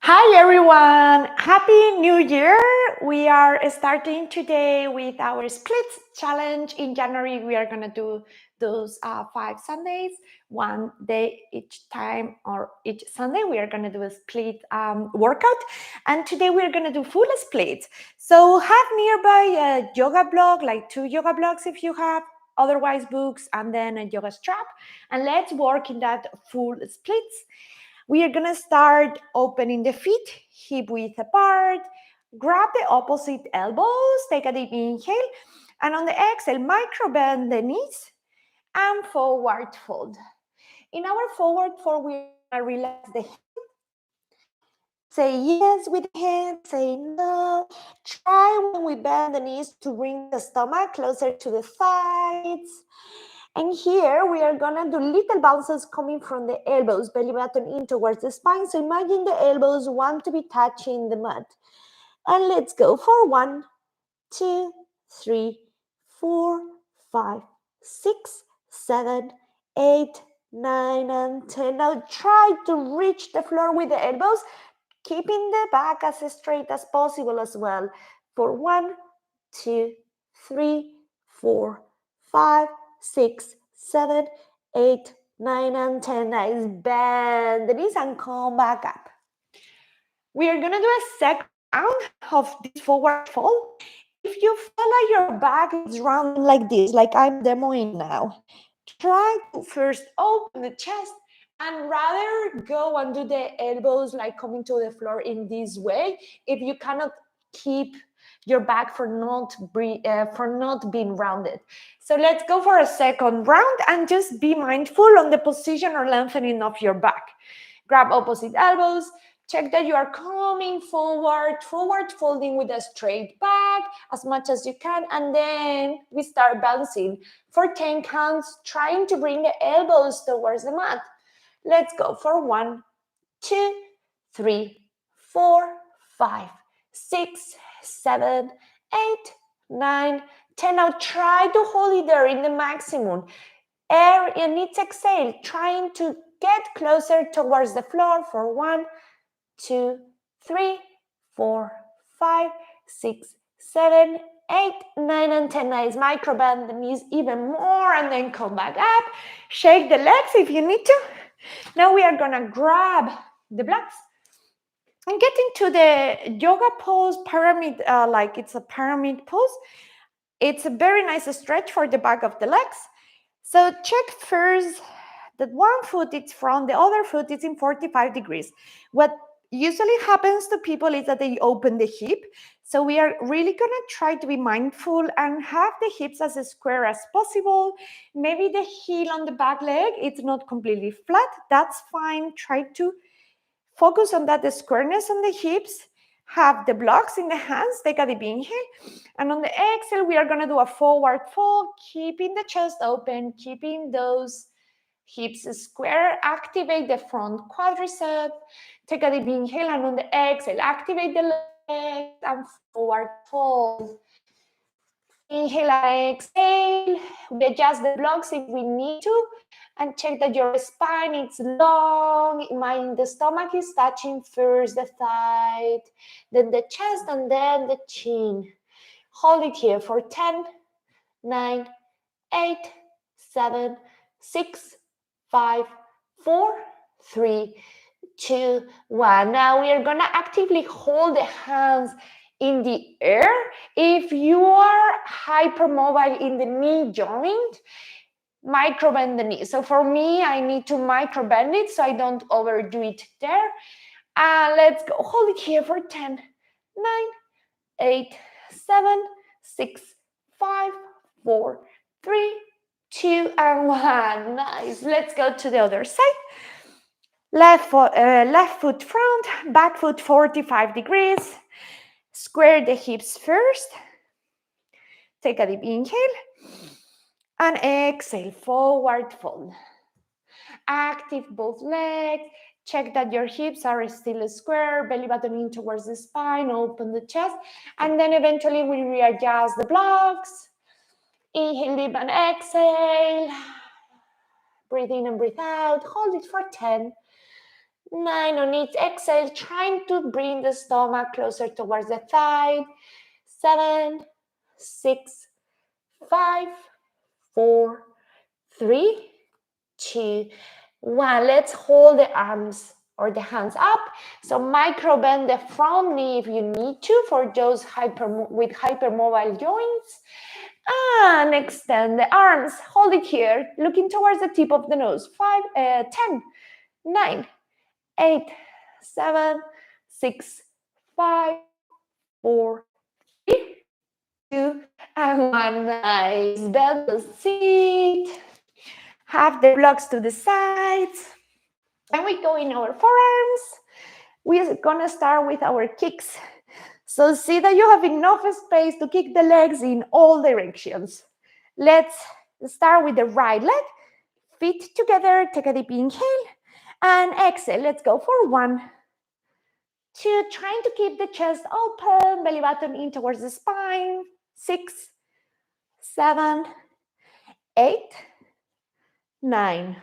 Hi everyone, happy new year. We are starting today with our splits challenge. In January we are going to do those 5 Sundays, one day each time or each Sunday we are going to do a split workout, and today we are going to do full splits. So have nearby a yoga block, like 2 yoga blocks if you have, otherwise books, and then a yoga strap, and let's work in that full splits. We are gonna start opening the feet, hip width apart, grab the opposite elbows, take a deep inhale, and on the exhale, micro bend the knees and forward fold. In our forward fold, we're gonna relax the head. Say yes with the head, say no. Try when we bend the knees to bring the stomach closer to the thighs. And here we are gonna do little bounces coming from the elbows, belly button in towards the spine. So imagine the elbows want to be touching the mat. And let's go for 1, 2, 3, 4, 5, 6, 7, 8, 9, and 10. Now try to reach the floor with the elbows, keeping the back as straight as possible as well. For 1, 2, 3, 4, 5, 6, 7, 8, 9, and 10. Nice. Bend the knees and come back up. We are going to do a second round of this forward fold. If you feel like your back is rounding like this, like I'm demoing now, try to first open the chest and rather go and do the elbows like coming to the floor in this way. If you cannot keep your back for not being rounded. So let's go for a second round and just be mindful on the position or lengthening of your back. Grab opposite elbows. Check that you are coming forward folding with a straight back as much as you can, and then we start bouncing for 10 counts, trying to bring the elbows towards the mat. Let's go for 1, 2, 3, 4, 5, 6, 7, 8, 9, 10. Now try to hold it there in the maximum. Air and each exhale, trying to get closer towards the floor for 1, 2, 3, 4, 5, 6, 7, 8, 9, and 10. Nice. Micro bend the knees even more and then come back up. Shake the legs if you need to. Now we are gonna grab the blocks and get into the yoga pose, pyramid, like it's a pyramid pose. It's a very nice stretch for the back of the legs. So check first that one foot is front, the other foot is in 45 degrees. What usually happens to people is that they open the hip. So we are really gonna try to be mindful and have the hips as square as possible. Maybe the heel on the back leg, it's not completely flat. That's fine. Try to focus on that squareness on the hips. Have the blocks in the hands, take a deep inhale. And on the exhale, we are gonna do a forward fold, keeping the chest open, keeping those hips square. Activate the front quadricep. Take a deep inhale, and on the exhale, activate the legs and forward fold. Inhale and exhale. We adjust the blocks if we need to, and check that your spine is long. Mind the stomach is touching first the thigh, then the chest, and then the chin. Hold it here for 10, 9, 8, 7, 6, 5, 4, 3, 2, 1. Now we are going to actively hold the hands in the air. If you are hypermobile in the knee joint, micro bend the knee. So for me, I need to micro bend it so I don't overdo it there. Let's go. Hold it here for 10, 9, 8, 7, 6, 5, 4, 3, 2, and 1. Nice. Let's go to the other side. Left foot front, back foot 45 degrees. Square the hips first. Take a deep inhale. And exhale, forward fold. Active both legs. Check that your hips are still square, belly button in towards the spine, open the chest. And then eventually we readjust the blocks. Inhale deep and exhale. Breathe in and breathe out. Hold it for 10, 9 on each exhale, trying to bring the stomach closer towards the thigh. 7, 6, 5, 4, 3, 2, 1. Let's hold the arms or the hands up. So micro bend the front knee if you need to for those with hypermobile joints. And extend the arms. Hold it here, looking towards the tip of the nose. 10, 9, 8, 7, 6, 5, 4, 3, 2, and 1. Nice. Bend the seat. Have the blocks to the sides. And we go in our forearms. We're gonna start with our kicks. So see that you have enough space to kick the legs in all directions. Let's start with the right leg. Feet together, take a deep inhale. And exhale, let's go for 1, 2, trying to keep the chest open, belly button in towards the spine. 6, 7, 8, 9,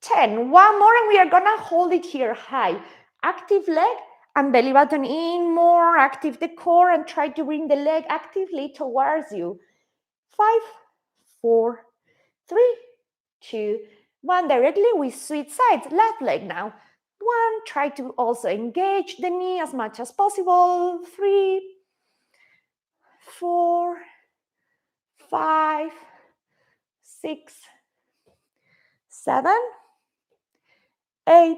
10. One more and we are gonna hold it here high. Active leg and belly button in, more active the core and try to bring the leg actively towards you. 5, 4, 3, 2, 1. Directly we switch sides. Left leg now. 1, try to also engage the knee as much as possible. 3, 4, 5, 6, 7, 8,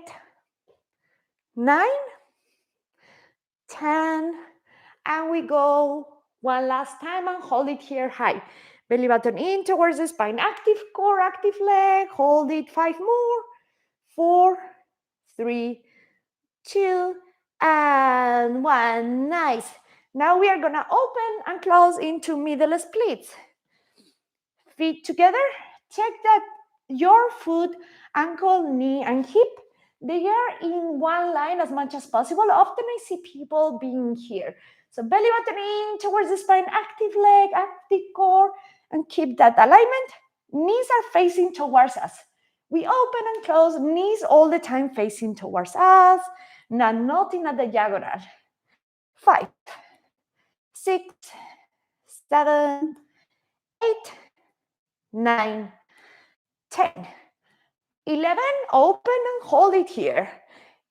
9, 10, and we go one last time and hold it here high. Belly button in towards the spine. Active core, active leg. Hold it. 5 more. 4, 3, 2, and 1. Nice. Now we are gonna open and close into middle splits. Feet together. Check that your foot, ankle, knee, and hip, they are in one line as much as possible. Often I see people being here. So belly button in towards the spine, active leg, active core, and keep that alignment. Knees are facing towards us. We open and close, knees all the time facing towards us, nothing at the diagonal. 5, 6, 7, 8, 9, 10. 11, open and hold it here.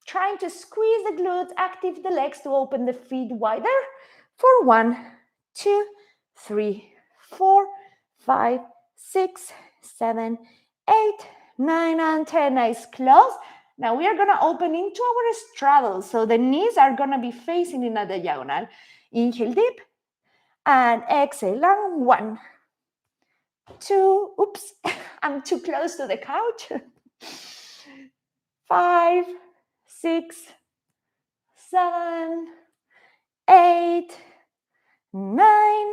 Trying to squeeze the glutes, active the legs to open the feet wider for 1, 2, 3, 4, 5, 6, 7, 8, 9, and 10. Nice, close. Now we are gonna open into our straddle. So the knees are gonna be facing in a diagonal. Inhale deep and exhale. And 1, 2, oops, I'm too close to the couch. 5, 6, 7, 8, 9,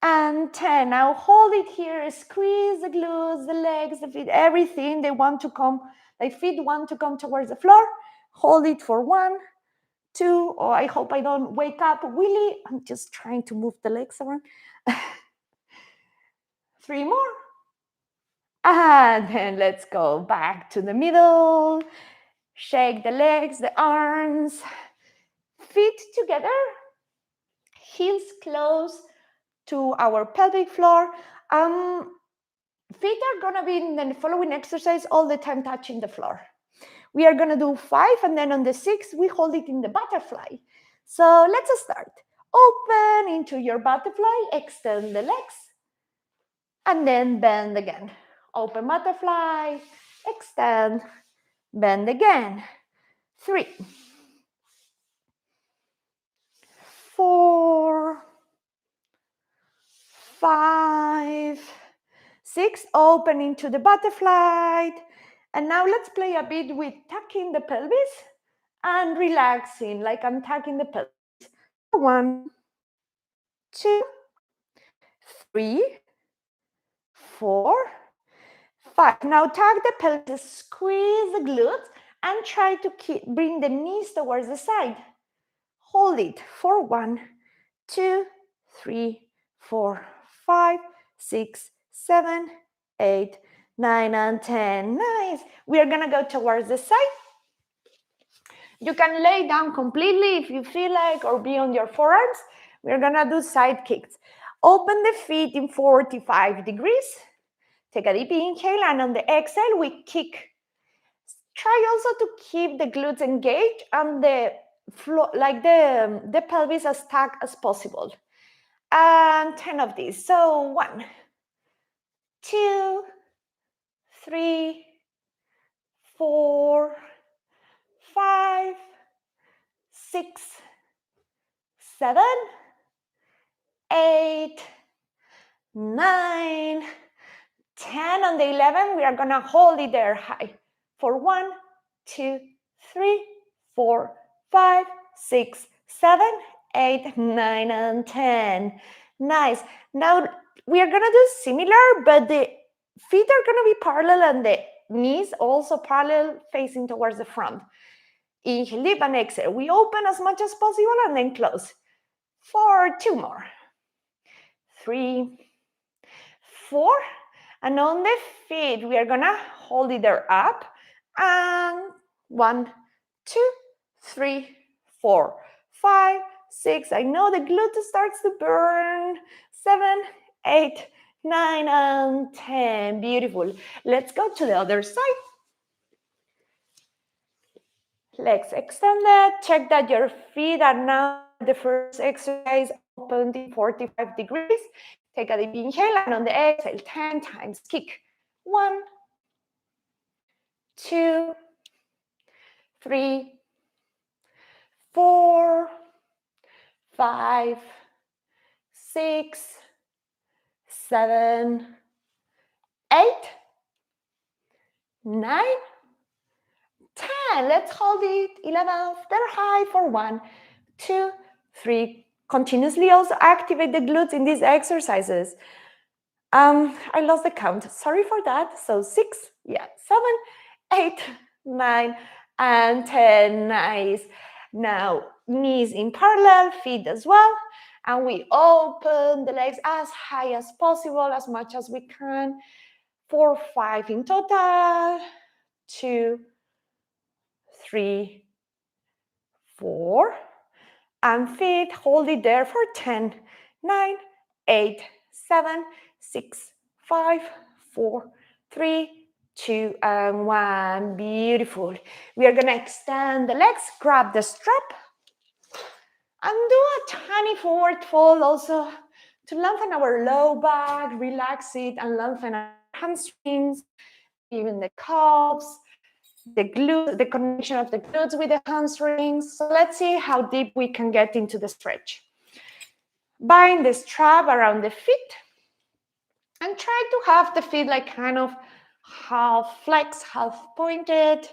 and 10. Now hold it here, squeeze the glutes, the legs, the feet, everything. They want to come, the feet want to come towards the floor. Hold it for 1, 2, oh, I hope I don't wake up Willie. I'm just trying to move the legs around. 3 more. And then let's go back to the middle. Shake the legs, the arms, feet together, heels close to our pelvic floor. Feet are gonna be in the following exercise all the time touching the floor. We are gonna do 5 and then on the 6, we hold it in the butterfly. So let's start. Open into your butterfly, extend the legs, and then bend again. Open butterfly, extend, bend again. 3, 4, 5, 6, open into the butterfly. And now let's play a bit with tucking the pelvis and relaxing, like I'm tucking the pelvis. 1, 2, 3, 4, 5. Now tuck the pelvis, squeeze the glutes, and try to bring the knees towards the side. Hold it for 1, 2, 3, 4, 5, 6, 7, 8, 9, and 10. Nice. We are gonna go towards the side. You can lay down completely if you feel like, or be on your forearms. We're gonna do side kicks. Open the feet in 45 degrees. Take a deep inhale, and on the exhale, we kick. Try also to keep the glutes engaged and the floor, like the pelvis as tight as possible. And 10 of these. So 1, 2, 3, 4, 5, 6, 7, 8, 9, 10. On the 11, we are gonna hold it there high for 1, 2, 3, 4, 5, 6, 7, 8, 9, and 10. Nice. Now we are gonna do similar, but the feet are gonna be parallel and the knees also parallel, facing towards the front. Inhale deep and exhale. We open as much as possible and then close. 4, 2 more. 3, 4. And on the feet, we are gonna hold it there up. And 1, 2, 3, 4, 5, 6. I know the glute starts to burn. 7, 8, 9, and 10. Beautiful. Let's go to the other side. Legs extended. Check that your feet are now the first exercise opened in 45 degrees. Take a deep inhale, and on the exhale, 10 times kick. 1, 2, 3, 4, 5, 6, 7, 8, 9, 10. Let's hold it. 11. They're high for 1, 2, 3. Continuously also activate the glutes in these exercises. I lost the count. Sorry for that. So 6, 7, 8, 9, and 10. Nice. Now knees in parallel, feet as well. And we open the legs as high as possible, as much as we can. 4, 5 in total. 2, 3, 4. And feet, hold it there for 10, 9, 8, 7, 6, 5, 4, 3, 2, and 1. Beautiful. We are going to extend the legs, grab the strap, and do a tiny forward fold also to lengthen our low back, relax it, and lengthen our hamstrings, even the calves, the glutes, the connection of the glutes with the hamstrings. So let's see how deep we can get into the stretch. Bind the strap around the feet and try to have the feet like kind of half flex, half pointed.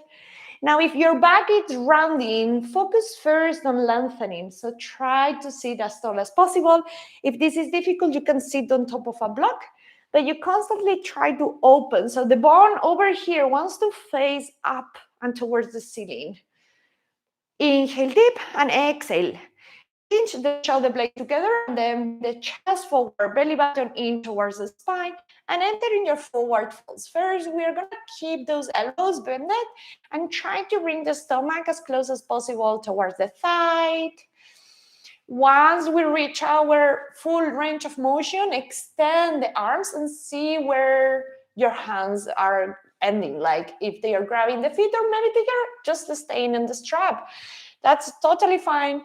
Now, if your back is rounding, focus first on lengthening. So try to sit as tall as possible. If this is difficult, you can sit on top of a block, but you constantly try to open. So the bone over here wants to face up and towards the ceiling. Inhale deep and exhale. Pinch the shoulder blade together and then the chest forward, belly button in towards the spine, and enter in your forward folds. First, we are going to keep those elbows bended and try to bring the stomach as close as possible towards the thigh. Once we reach our full range of motion, extend the arms and see where your hands are ending, like if they are grabbing the feet or maybe they are just staying in the strap. That's totally fine.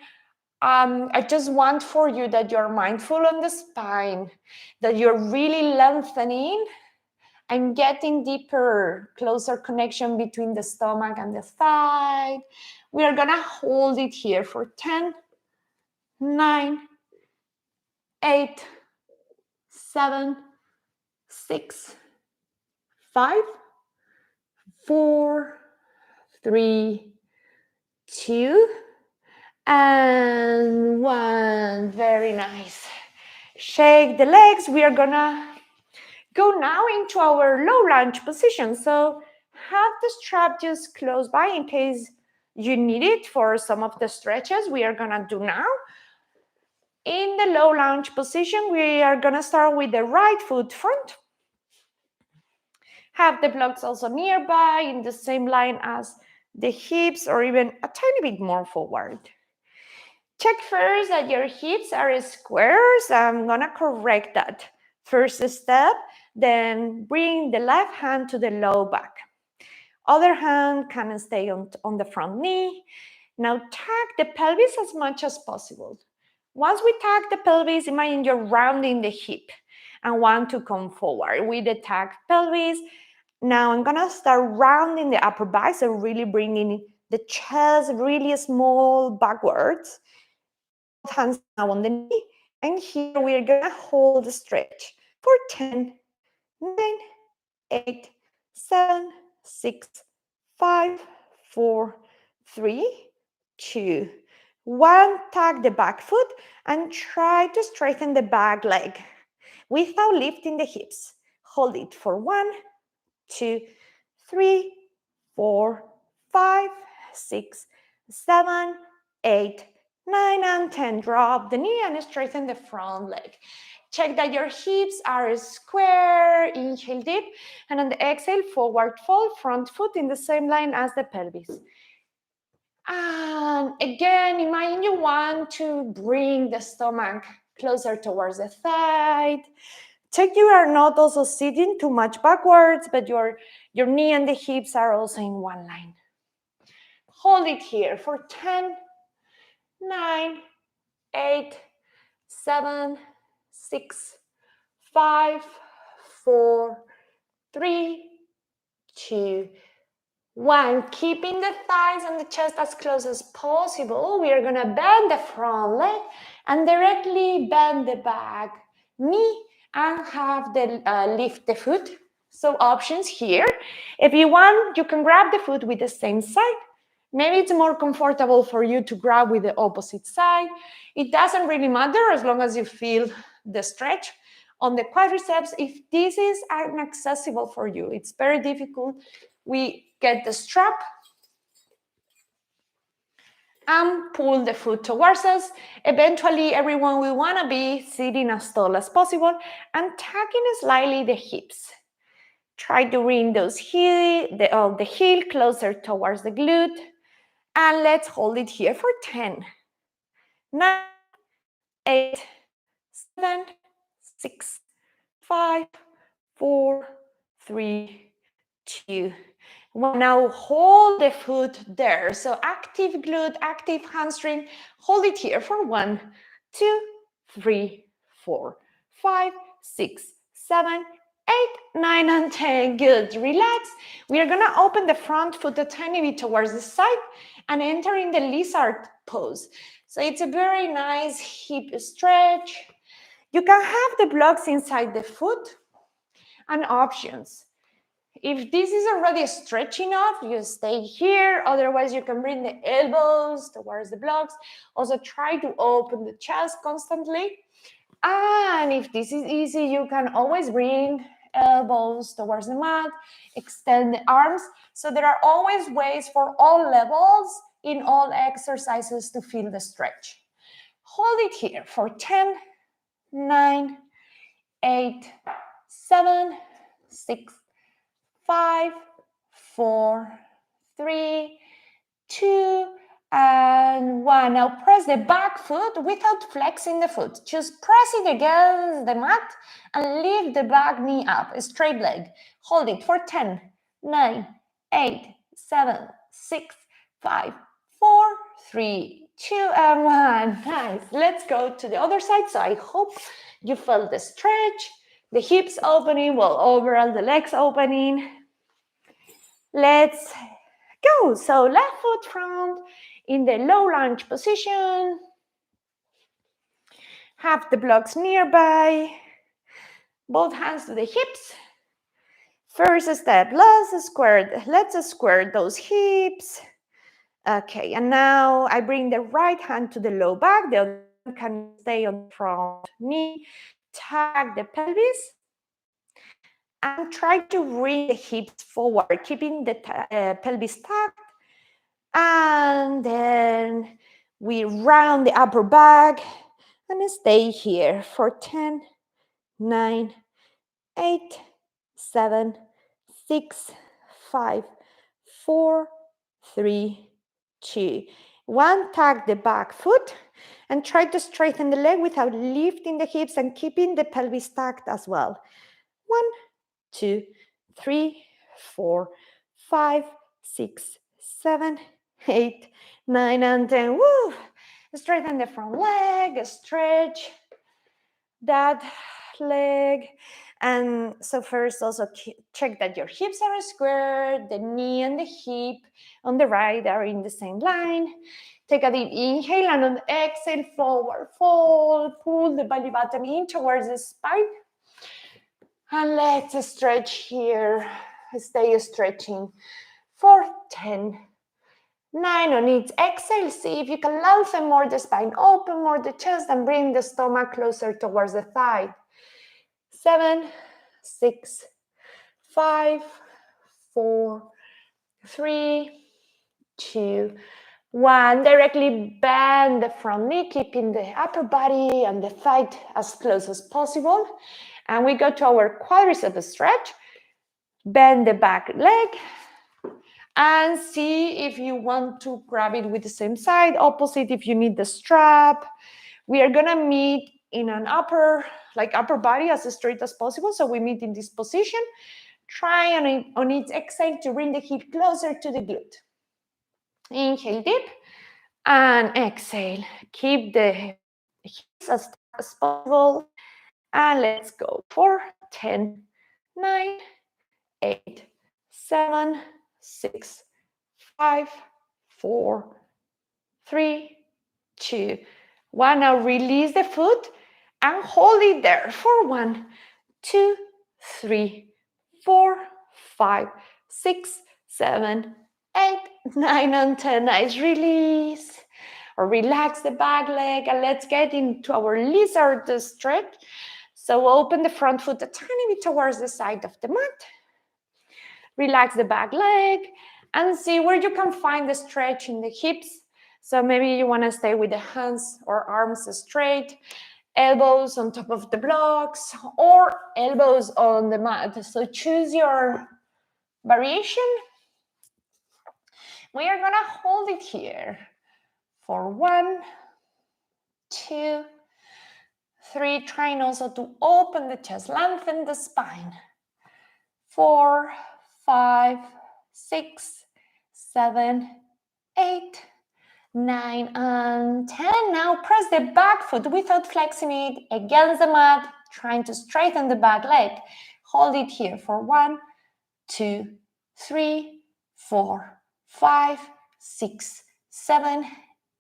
I just want for you that you're mindful on the spine, that you're really lengthening and getting deeper, closer connection between the stomach and the thigh. We are gonna hold it here for 10, 9, 8, 7, 6, 5, 4, 3, 2, and 1. Very nice. Shake the legs. We are gonna go now into our low lunge position. So have the strap just close by in case you need it for some of the stretches we are gonna do now. In the low lunge position, we are gonna start with the right foot front. Have the blocks also nearby in the same line as the hips or even a tiny bit more forward. Check first that your hips are square, so I'm gonna correct that. First step, then bring the left hand to the low back. Other hand can stay on the front knee. Now tag the pelvis as much as possible. Once we tag the pelvis, imagine you're rounding the hip and want to come forward with the tagged pelvis. Now I'm gonna start rounding the upper back, so really bringing the chest really small backwards. Both hands now on the knee, and here we're gonna hold the stretch for 10, 9, 8, 7, 6, 5, 4, 3, 2, 1. Tag the back foot and try to straighten the back leg without lifting the hips. Hold it for 1, 2, 3, 4, 5, 6, 7, 8, 9, and 10. Drop the knee and straighten the front leg. Check that your hips are square. Inhale deep, and on the exhale, forward fold, front foot in the same line as the pelvis. And again, imagine you want to bring the stomach closer towards the thigh. Check you are not also sitting too much backwards, but your knee and the hips are also in one line. Hold it here for 10, 9, 8, 7, 6, 5, 4, 3, 2, 1. Keeping the thighs and the chest as close as possible. We are going to bend the front leg and directly bend the back knee and have the lift the foot. So options here. If you want, you can grab the foot with the same side. Maybe it's more comfortable for you to grab with the opposite side. It doesn't really matter as long as you feel the stretch on the quadriceps. If this is inaccessible for you, it's very difficult. We get the strap and pull the foot towards us. Eventually, everyone will want to be sitting as tall as possible and tucking slightly the hips. Try to bring the heel closer towards the glute. And let's hold it here for 10, 9, 8, 7, 6, 5, 4, 3, 2, 1. Now hold the foot there. So active glute, active hamstring. Hold it here for 1, 2, 3, 4, 5, 6, 7, 8, 9, and 10. Good. Relax. We are going to open the front foot a tiny bit towards the side and enter in the lizard pose. So it's a very nice hip stretch. You can have the blocks inside the foot and options. If this is already stretched enough, you stay here. Otherwise, you can bring the elbows towards the blocks. Also, try to open the chest constantly. And if this is easy, you can always bring elbows towards the mat, extend the arms. So there are always ways for all levels in all exercises to feel the stretch. Hold it here for 10, 9, 8, 7, 6, 5, 4, 3, 2, and 1. Now press the back foot without flexing the foot. Just press it against the mat and lift the back knee up, a straight leg. Hold it for 10, 9, 8, 7, 6, 5, 4, 3, 2, and 1. Nice. Let's go to the other side. So I hope you felt the stretch, the hips opening, well, overall the legs opening. Let's go. So left foot front in the low lunge position. Have the blocks nearby. Both hands to the hips. First step, let's square those hips. Okay, and now I bring the right hand to the low back. The other hand can stay on the front knee. Tag the pelvis. And try to bring the hips forward, keeping the pelvis tucked. And then we round the upper back and stay here for 10, 9, 8, 7, 6, 5, 4, 3, 2, 1. Tag the back foot and try to straighten the leg without lifting the hips and keeping the pelvis tucked as well. 1, 2, 3, 4, 5, 6, 7, 8, 9, and 10. Woo! Straighten the front leg, stretch that leg. And so first also check that your hips are square, the knee and the hip on the right are in the same line. Take a deep inhale and on the exhale, forward fold, pull the belly button in towards the spine. And let's stretch here. Stay stretching for 10, 9. On each exhale, see if you can lengthen more the spine, open more the chest, and bring the stomach closer towards the thigh. 7, 6, 5, 4, 3, 2, 1. Directly bend the front knee, keeping the upper body and the thigh as close as possible. And we go to our quadricep stretch. Bend the back leg and see if you want to grab it with the same side, opposite if you need the strap. We are gonna meet in an upper body as straight as possible. So we meet in this position. Try on each exhale to bring the hip closer to the glute. Inhale deep and exhale. Keep the hips as tight as possible. And let's go for 10, 9, 8, 7, 6, 5, 4, 3, 2, 1. Now release the foot and hold it there for 1, 2, 3, 4, 5, 6, 7, 8, 9, and 10. Nice release. Or relax the back leg and let's get into our lizard stretch. So open the front foot a tiny bit towards the side of the mat. Relax the back leg and see where you can find the stretch in the hips. So maybe you want to stay with the hands or arms straight, elbows on top of the blocks, or elbows on the mat. So choose your variation. We are going to hold it here for 1, 2, 3. Trying also to open the chest, lengthen the spine. 4, 5, 6, 7, 8, 9, and 10. Now press the back foot without flexing it against the mat, trying to straighten the back leg. Hold it here for 1, 2, 3, 4, 5, 6, 7,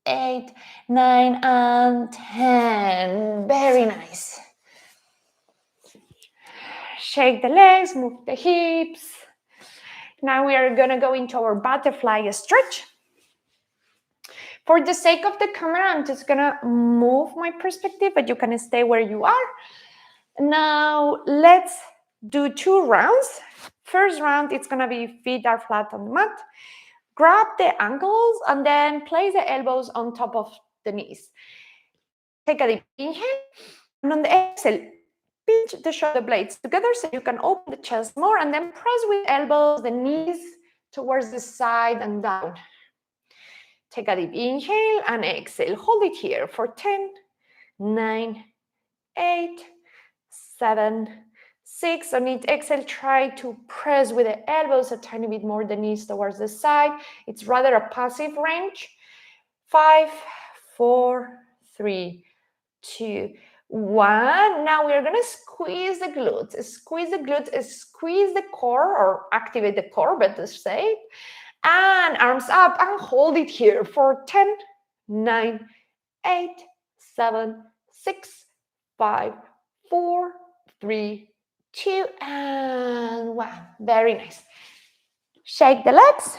8, 9, and 10. Very nice. Shake the legs, move the hips. Now we are going to go into our butterfly stretch. For the sake of the camera, I'm just going to move my perspective, but you can stay where you are. Now let's do 2 rounds. First round, it's going to be feet are flat on the mat. Grab the ankles and then place the elbows on top of the knees. Take a deep inhale. And on the exhale, pinch the shoulder blades together so you can open the chest more and then press with elbows, the knees towards the side and down. Take a deep inhale and exhale. Hold it here for 10, 9, 8, 7, 6. On each exhale, try to press with the elbows a tiny bit more the knees towards the side. It's rather a passive range. 5, 4, 3, 2, 1. Now we're going to squeeze the glutes. Squeeze the glutes, squeeze the core or activate the core, better say. And arms up and hold it here for 10, 9, 8, 7, 6, 5, 4, 3, 2, and 1. Very nice. Shake the legs.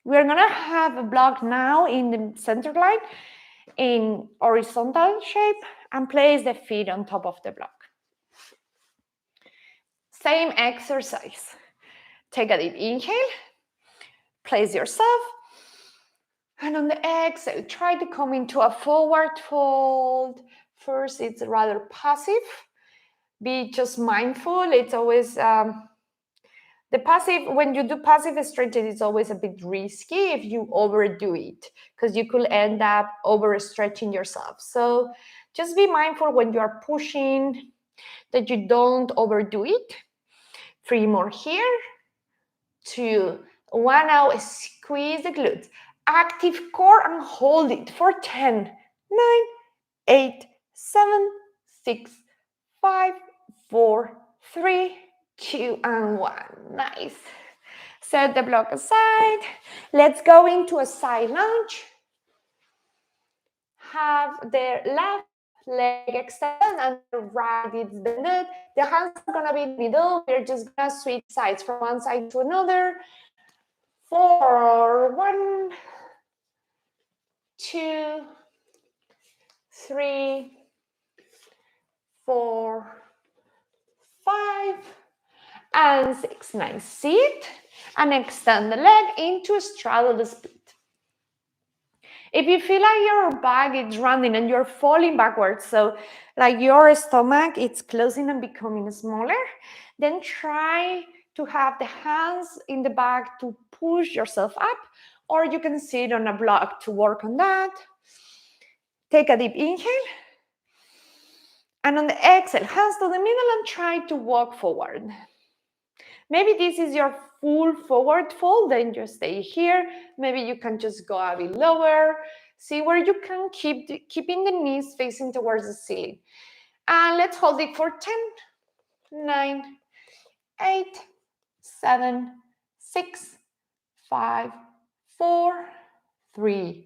We're going to have a block now in the center line in horizontal shape and place the feet on top of the block. Same exercise. Take a deep inhale. Place yourself. And on the exhale, try to come into a forward fold. First, it's rather passive. Be just mindful. It's always The passive, when you do passive stretches, it's always a bit risky if you overdo it, because you could end up overstretching yourself. So just be mindful when you are pushing that you don't overdo it. 3 more here. 2, 1. Now squeeze the glutes. Active core and hold it for 10, 9, 8, 7, 6, 5, 4, 3, 2, and 1. Nice. Set the block aside. Let's go into a side lunge. Have the left leg extended and the right is bended. The hands are gonna be in the middle. We're just gonna switch sides from one side to another. 4, 1, 2, 3, 4, 5, and 6. Nice. Sit and extend the leg into a straddle the split. If you feel like your back is running and you're falling backwards, so like your stomach it's closing and becoming smaller, then try to have the hands in the back to push yourself up, or you can sit on a block to work on that. Take a deep inhale. And on the exhale, hands to the middle and try to walk forward. Maybe this is your full forward fold, then just stay here. Maybe you can just go a bit lower. See where you can keeping the knees facing towards the ceiling. And let's hold it for 10, 9, 8, 7, 6, 5, 4, 3,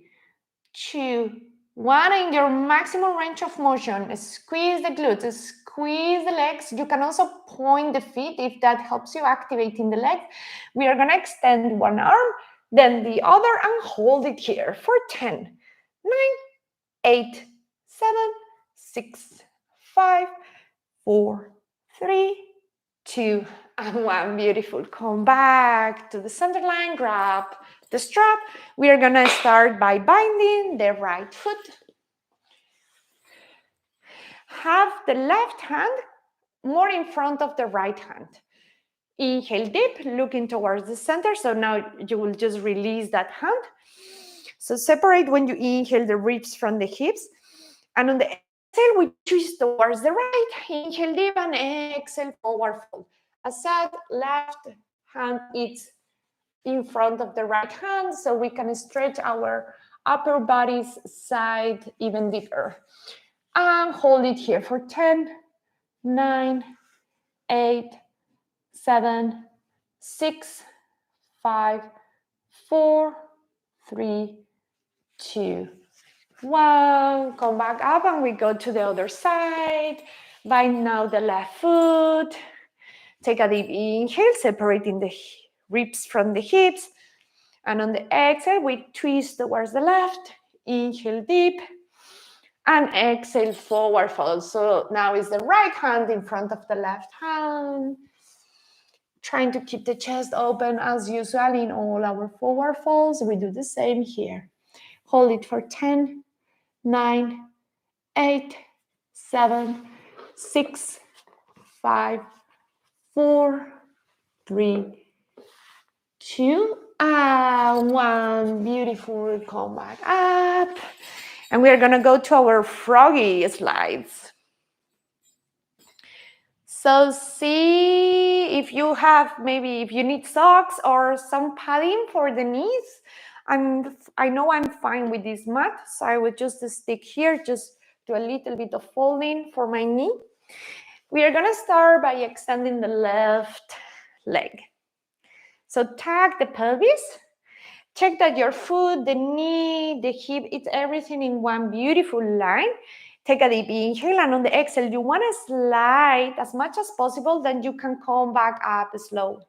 2, 1. In your maximum range of motion, squeeze the glutes, squeeze the legs. You can also point the feet if that helps you activating the legs. We are going to extend one arm, then the other, and hold it here for 10, 9, 8, 7, 6, 5, 4, 3, 2, and 1. Beautiful. Come back to the center line, grab the strap. We are going to start by binding the right foot. Have the left hand more in front of the right hand. Inhale deep, looking towards the center. So now you will just release that hand. So separate when you inhale the ribs from the hips. And on the exhale, we twist towards the right. Inhale deep and exhale, forward fold. As said, left hand is in front of the right hand, so we can stretch our upper body's side even deeper. And hold it here for 10, 9, 8, 7, 6, 5, 4, 3, 2, 1. Come back up and we go to the other side. Bind now the left foot. Take a deep inhale, separating the ribs from the hips. And on the exhale, we twist towards the left. Inhale deep. And exhale, forward fold. So now is the right hand in front of the left hand. Trying to keep the chest open as usual in all our forward folds. We do the same here. Hold it for 10, 9, 8, 7, 6, 5, 4, 3, 2, and 1. Beautiful. Come back up. And we're going to go to our froggy slides. So see if you have, maybe if you need socks or some padding for the knees. I know I'm fine with this mat, so I would just stick here, just do a little bit of folding for my knee. We are going to start by extending the left leg. So tag the pelvis. Check that your foot, the knee, the hip, it's everything in one beautiful line. Take a deep inhale, and on the exhale, you want to slide as much as possible, then you can come back up slow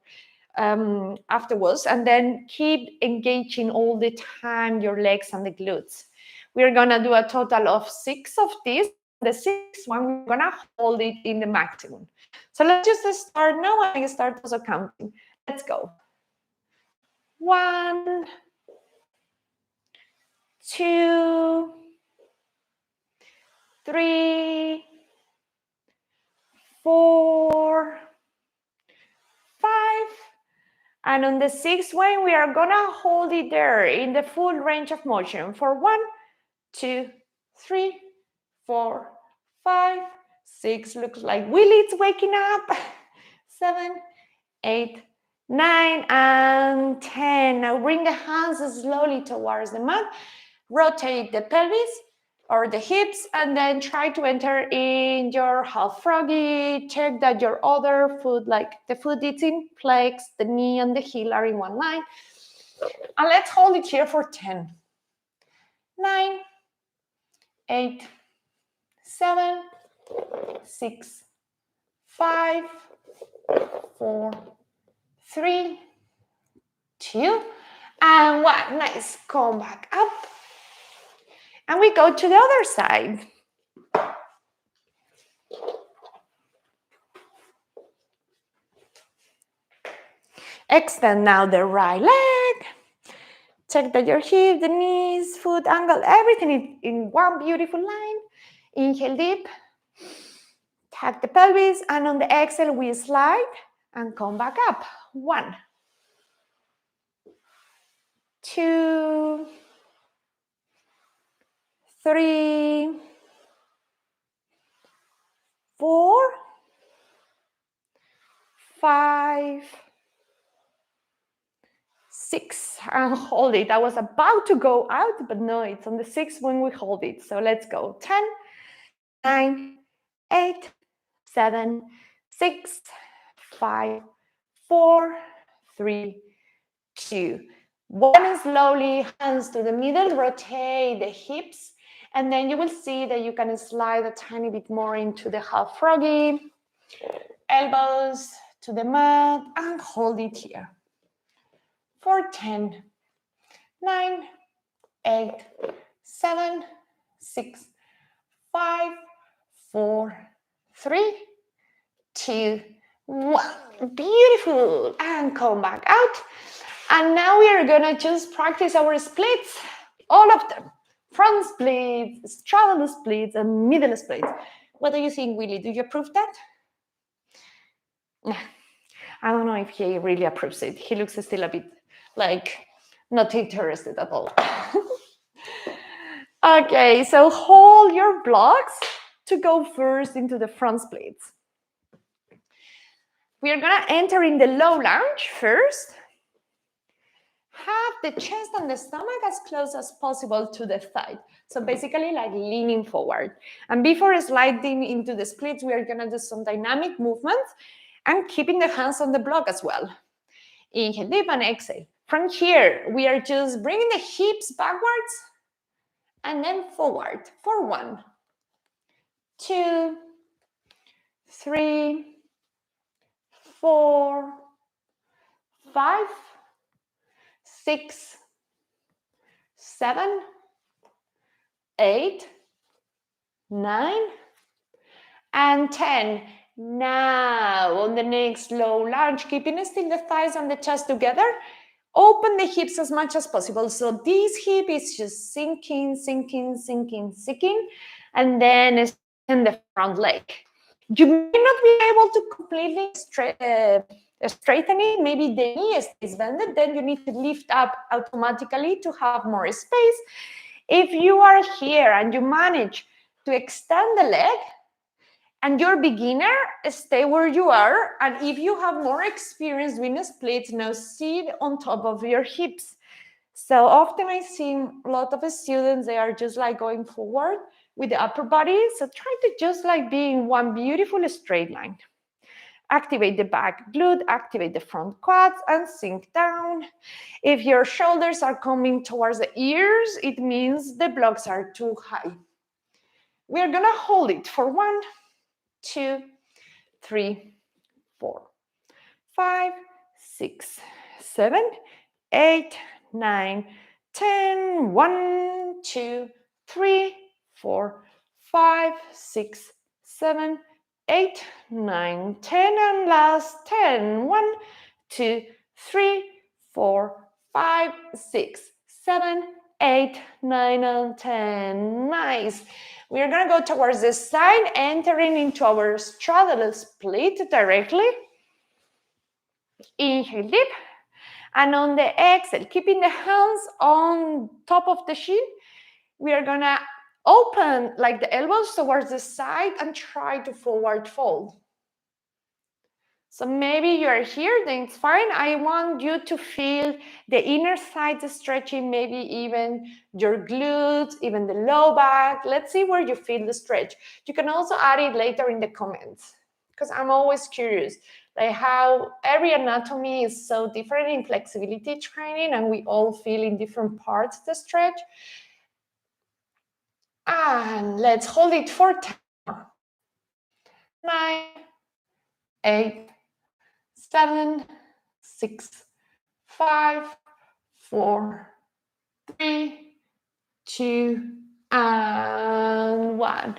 afterwards, and then keep engaging all the time your legs and the glutes. We're going to do a total of 6 of these. The 6th one, we're going to hold it in the maximum. So let's just start now and start also counting. Let's go. 1, 2, 3, 4, 5, And on the 6th one, we are gonna hold it there in the full range of motion for 1, 2, 3, 4, 5, 6. Looks like Willie's waking up. 7, 8, 9, and 10. Now bring the hands slowly towards the mat. Rotate the pelvis or the hips, and then try to enter in your half froggy. Check that your other foot, like the foot is in place, the knee and the heel are in one line. And let's hold it here for 10, 9, 8, 7, 6, 5, 4, 3, 2, and 1. Nice. Come back up. And we go to the other side. Extend now the right leg. Check that your hip, the knees, foot angle, everything is in one beautiful line. Inhale deep. Tag the pelvis, and on the exhale, we slide and come back up. 1, 2, 3, 4, 5, 6, and hold it. I was about to go out, but no, it's on the 6th when we hold it. So let's go. 10, 9, 8, 7, 6, 5, 4, 3, 2, 1. Slowly, hands to the middle, rotate the hips, and then you will see that you can slide a tiny bit more into the half froggy. Elbows to the mat and hold it here for 10, 9, 8, 7, 6, 5, 4, 3, 2, 1. Beautiful. And come back out. And now we are gonna just practice our splits, all of them. Front splits, straddle splits, and middle splits. What do you think, Willie? Do you approve that? I don't know if he really approves it. He looks still a bit like not interested at all. Okay, so hold your blocks to go first into the front splits. We are gonna enter in the low lunge first. Have the chest and the stomach as close as possible to the thigh. So basically like leaning forward. And before sliding into the splits, we are gonna do some dynamic movements and keeping the hands on the block as well. Inhale deep and exhale. From here, we are just bringing the hips backwards and then forward for 1, 2, 3, 4, 5, 6, 7, 8, 9, and 10. Now, on the next low lunge, keeping still the thighs and the chest together, open the hips as much as possible. So this hip is just sinking, sinking, sinking, sinking, and then extend the front leg. You may not be able to completely straighten it. Maybe the knee is bended. Then you need to lift up automatically to have more space. If you are here and you manage to extend the leg, and you're beginner, stay where you are. And if you have more experience doing splits, now sit on top of your hips. So often I see a lot of students, they are just like going forward with the upper body. So try to just like be in one beautiful straight line. Activate the back glute, activate the front quads, and sink down. If your shoulders are coming towards the ears, it means the blocks are too high. We're gonna hold it for 1, 2, 3, 4, 5, 6, 7, 8, 9, 10. 1, 2, 3, 4, 5, 6, 7, 8, 9, 10, and last 10. 1, 2, 3, 4, 5, 6, 7, 8, 9, and 10. Nice. We're gonna go towards the side, entering into our straddle split directly. Inhale deep, And on the exhale, keeping the hands on top of the shin, we are gonna open like the elbows towards the side and try to forward fold. So maybe you're here, then it's fine. I want you to feel the inner thighs stretching, maybe even your glutes, even the low back. Let's see where you feel the stretch. You can also add it later in the comments, because I'm always curious, like how every anatomy is so different in flexibility training, and we all feel in different parts the stretch. And let's hold it for 10 more. 9, 8, 7, 6, 5, 4, 3, 2, and 1.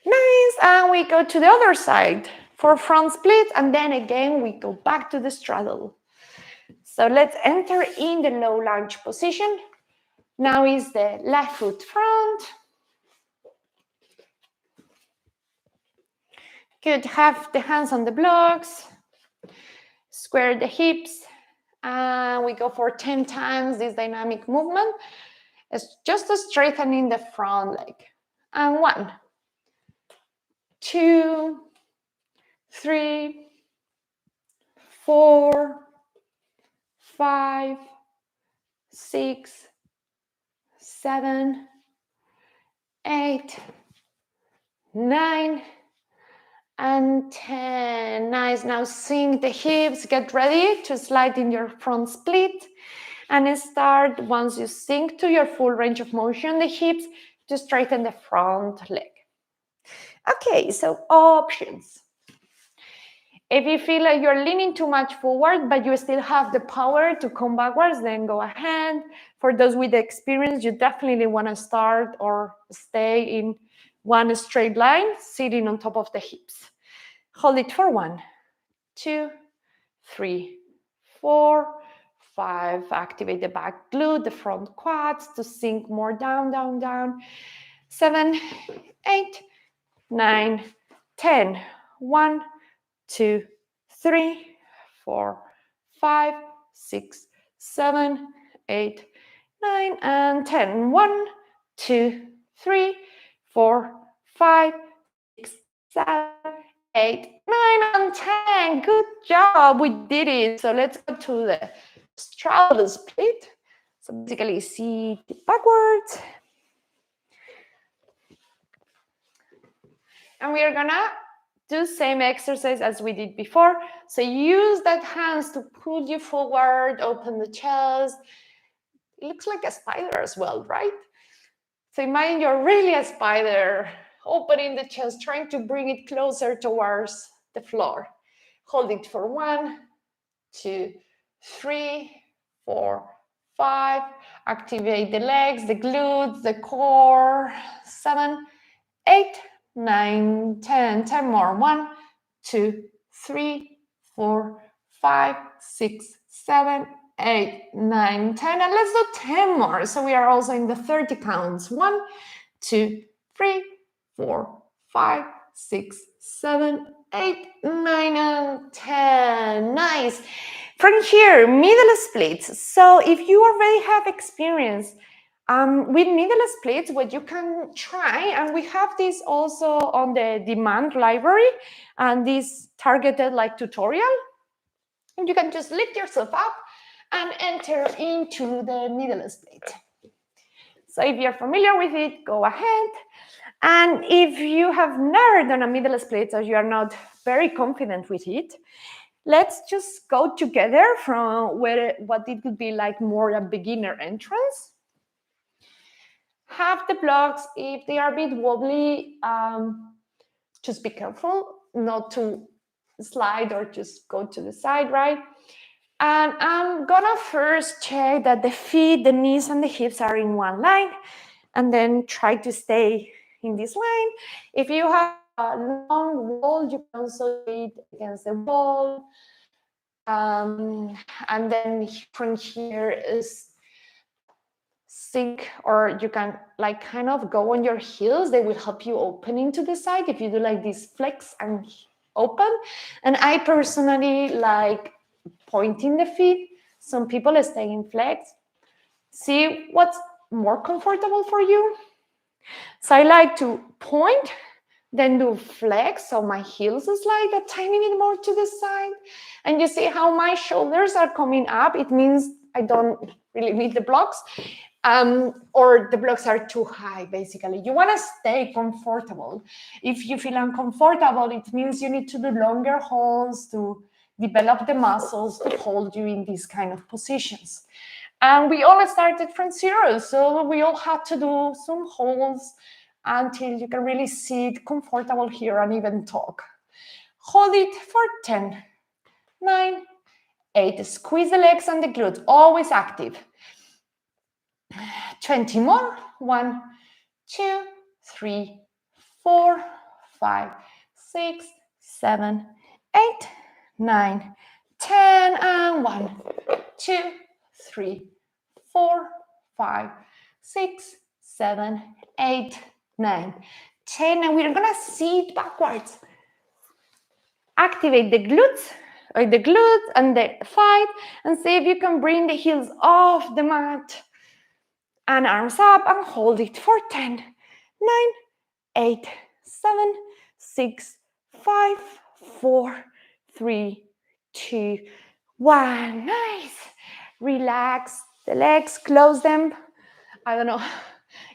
Nice. And we go to the other side for front split, and then again we go back to the straddle. So let's enter in the low lunge position. Now is the left foot front. Good. Have the hands on the blocks. Square the hips. And we go for 10 times this dynamic movement. It's just straightening the front leg. And 1, 2, 3, 4, 5, 6, 7, 8, 9, and 10. Nice. Now sink the hips. Get ready to slide in your front split. And start, once you sink to your full range of motion, the hips, to straighten the front leg. Okay, so options. If you feel like you're leaning too much forward, but you still have the power to come backwards, then go ahead. For those with experience, you definitely want to start or stay in one straight line, sitting on top of the hips. Hold it for 1, 2, 3, 4, 5. Activate the back glute, the front quads to sink more down, down, down. 7, 8, 9, 10. 1, 2, 3, 4, 5, 6, 7, 8, 9, and 10. 1, 2, 3, 4, 5, 6, 7, 8, 9, and 10. Good job. We did it. So let's go to the straddle split. So basically, sit backwards. And we are gonna do same exercise as we did before. So use that hands to pull you forward, open the chest. It looks like a spider as well, right? So imagine you're really a spider, opening the chest, trying to bring it closer towards the floor. Hold it for 1, 2, 3, 4, 5. Activate the legs, the glutes, the core. 7, 8, 9, 10. 10 more. 1, 2, 3, 4, 5, 6, 7, 8, 9, 10. And let's do 10 more. So we are also in the 30 counts. 1, 2, 3, 4, 5, 6, 7, 8, 9, and 10. Nice. From here, middle splits. So if you already have experience with middle splits, what you can try, and we have this also on the demand library, and this targeted like tutorial, and you can just lift yourself up and enter into the middle split. So if you're familiar with it, go ahead. And if you have never done a middle split or you are not very confident with it, let's just go together from what it would be like more a beginner entrance. Have the blocks, if they are a bit wobbly, just be careful not to slide or just go to the side, right? And I'm gonna first check that the feet, the knees, and the hips are in one line, and then try to stay in this line. If you have a long wall, you can also do it against the wall. And then from here is sink, or you can like kind of go on your heels. They will help you opening to the side if you do like this flex and open. And I personally like pointing the feet. Some people stay in flex. See what's more comfortable for you. So I like to point, then do flex, so my heels slide a tiny bit more to the side. And you see how my shoulders are coming up. It means I don't really need the blocks, or the blocks are too high, basically. You want to stay comfortable. If you feel uncomfortable, it means you need to do longer holds to develop the muscles to hold you in these kind of positions. And we all started from zero, so we all had to do some holds until you can really sit comfortable here and even talk. Hold it for 10, 9, 8. Squeeze the legs and the glutes, always active. 20 more. 1, 2, 3, 4, 5, 6, 7, 8, 9, 10. And 1, 2, 3, 4, 5, 6, 7, 8, 9, 10. And we're gonna sit backwards. Activate the glutes, or the glutes and the thigh, and see if you can bring the heels off the mat and arms up, and hold it for 10, 9, 8, 7, 6, 5, 4, 3, 2, 1. Nice. Relax the legs, close them. I don't know,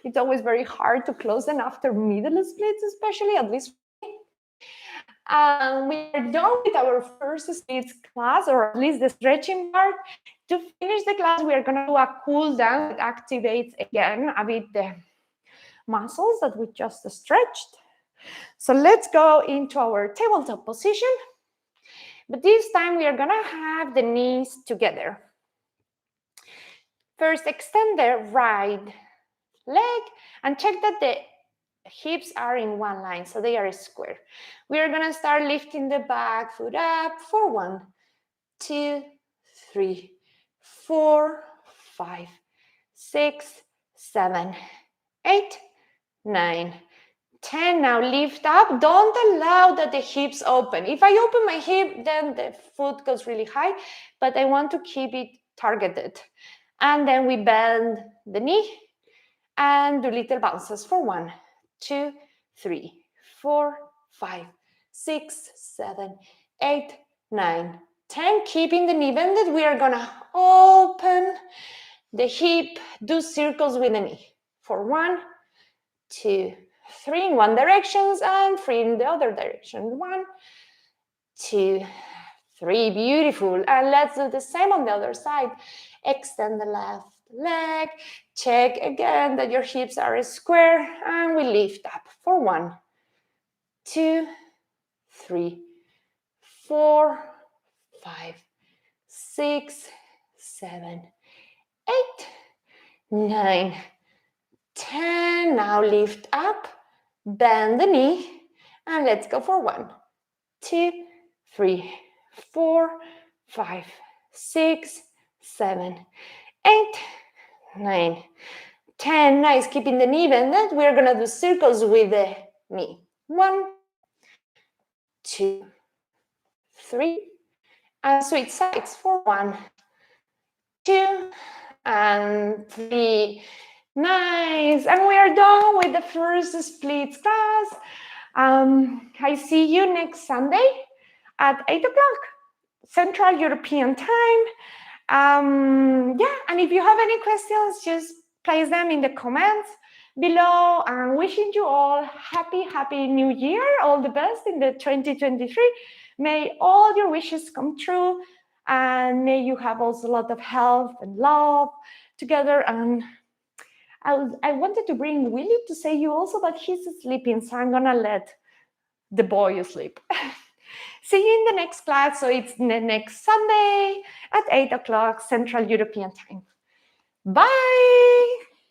it's always very hard to close them after middle splits, especially, at least for me. We are done with our first splits class, or at least the stretching part. To finish the class, we are going to do a cool down that activates again a bit the muscles that we just stretched. So let's go into our tabletop position. But this time we are going to have the knees together. First, extend the right leg and check that the hips are in one line, so they are square. We are going to start lifting the back foot up for 1, 2, 3, 4, 5, 6, 7, 8, 9, 10. Now lift up. Don't allow that the hips open. If I open my hip, then the foot goes really high, but I want to keep it targeted. And then we bend the knee and do little bounces for 1, 2, 3, 4, 5, 6, 7, 8, 9, 10. Keeping the knee bended, we are gonna open the hip, do circles with the knee for 1, 2, 3 in one direction and 3 in the other direction. 1, 2, 3. Beautiful. And let's do the same on the other side. Extend the left leg. Check again that your hips are square, and we lift up for 1, 2, 3, 4, 5, 6, 7, 8, 9, 10. Now lift up, bend the knee, and let's go for 1, 2, 3, 4, 5, 6, 7, 8, 9, 10. Nice. Keeping the knee bended. We're going to do circles with the knee. 1, 2, 3. And switch sides for 1, 2, and 3. Nice. And we are done with the first splits class. I see you next Sunday at 8 o'clock Central European time. Yeah, and if you have any questions, just place them in the comments below. And wishing you all happy new year, all the best in the 2023. May all your wishes come true, and may you have also a lot of health and love together. And I wanted to bring Willie to say you also, but he's sleeping, so I'm gonna let the boy sleep. See you in the next class. So it's the next Sunday at 8 o'clock Central European time. Bye.